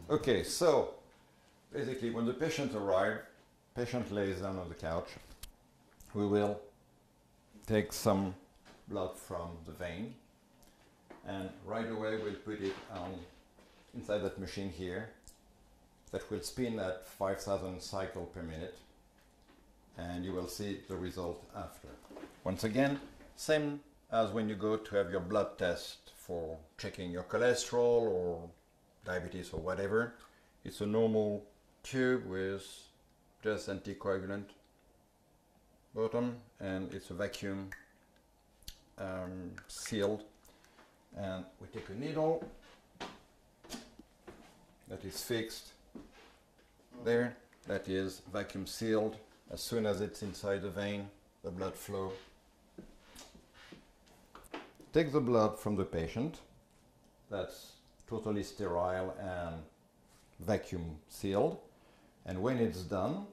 Okay, so basically when the patient arrives, patient lays down on the couch, we will take some blood from the vein and right away we'll put it inside that machine here that will spin at 5,000 cycles per minute, and you will see the result after. Once again, same as when you go to have your blood test for checking your cholesterol or diabetes or whatever. It's a normal tube with just anticoagulant bottom, and it's a vacuum sealed, and we take a needle that is fixed there, that is vacuum sealed. As soon as it's inside the vein, the blood flow. Take the blood from the patient, that's totally sterile and vacuum sealed, and when it's done,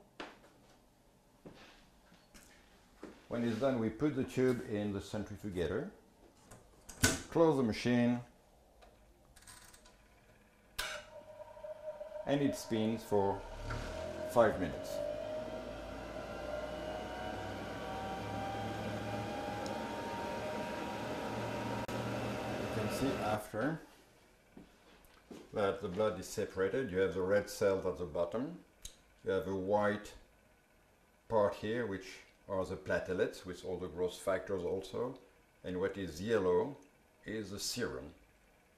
we put the tube in the centrifugator, close the machine, and it spins for 5 minutes. You can see after that the blood is separated. You have the red cells at the bottom. You have a white part here, which are the platelets with all the growth factors also. And what is yellow is the serum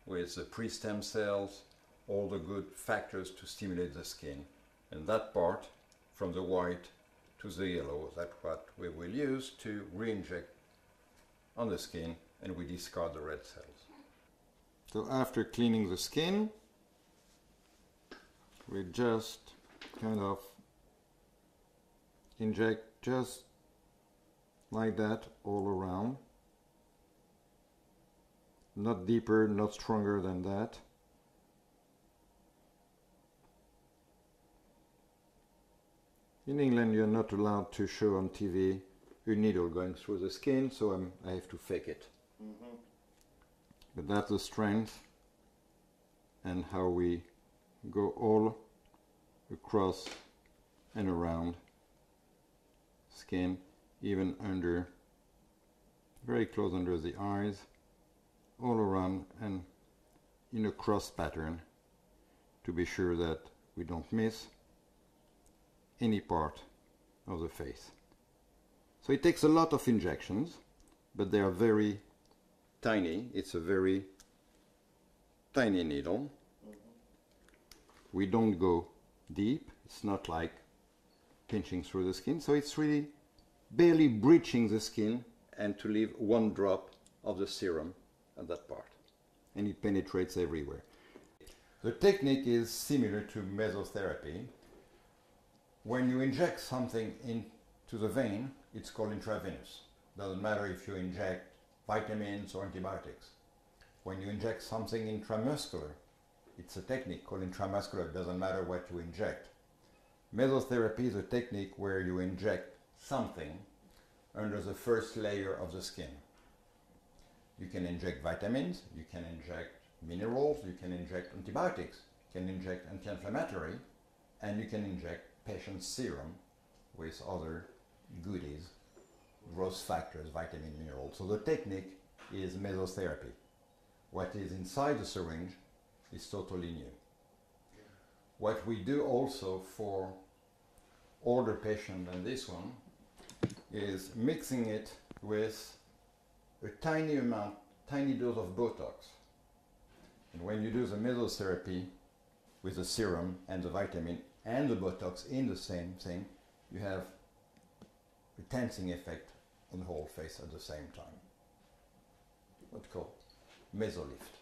with the pre-stem cells, all the good factors to stimulate the skin. And that part, from the white to the yellow, that's what we will use to re-inject on the skin, and we discard the red cells. So after cleaning the skin, we just kind of inject just like that all around. Not deeper, not stronger than that. In England, you're not allowed to show on TV a needle going through the skin, so I have to fake it. Mm-hmm. But that's the strength and how we go all across and around skin, even under, very close under the eyes, all around and in a cross pattern to be sure that we don't miss any part of the face. So it takes a lot of injections, but they are very tiny. It's a very tiny needle. We don't go deep. It's not like pinching through the skin. So it's really barely breaching the skin and to leave one drop of the serum at that part. And it penetrates everywhere. The technique is similar to mesotherapy. When you inject something into the vein, it's called intravenous. Doesn't matter if you inject vitamins or antibiotics. When you inject something intramuscular, it's a technique called intramuscular. It doesn't matter what you inject. Mesotherapy is a technique where you inject something under the first layer of the skin. You can inject vitamins, you can inject minerals, you can inject antibiotics, you can inject anti-inflammatory, and you can inject patient serum with other goodies, growth factors, vitamin, minerals. So the technique is mesotherapy. What is inside the syringe is totally new. What we do also for older patients than this one is mixing it with a tiny amount, tiny dose of Botox. And when you do the mesotherapy with the serum and the vitamin and the Botox in the same thing, you have a tensing effect on the whole face at the same time. What's called mesolift.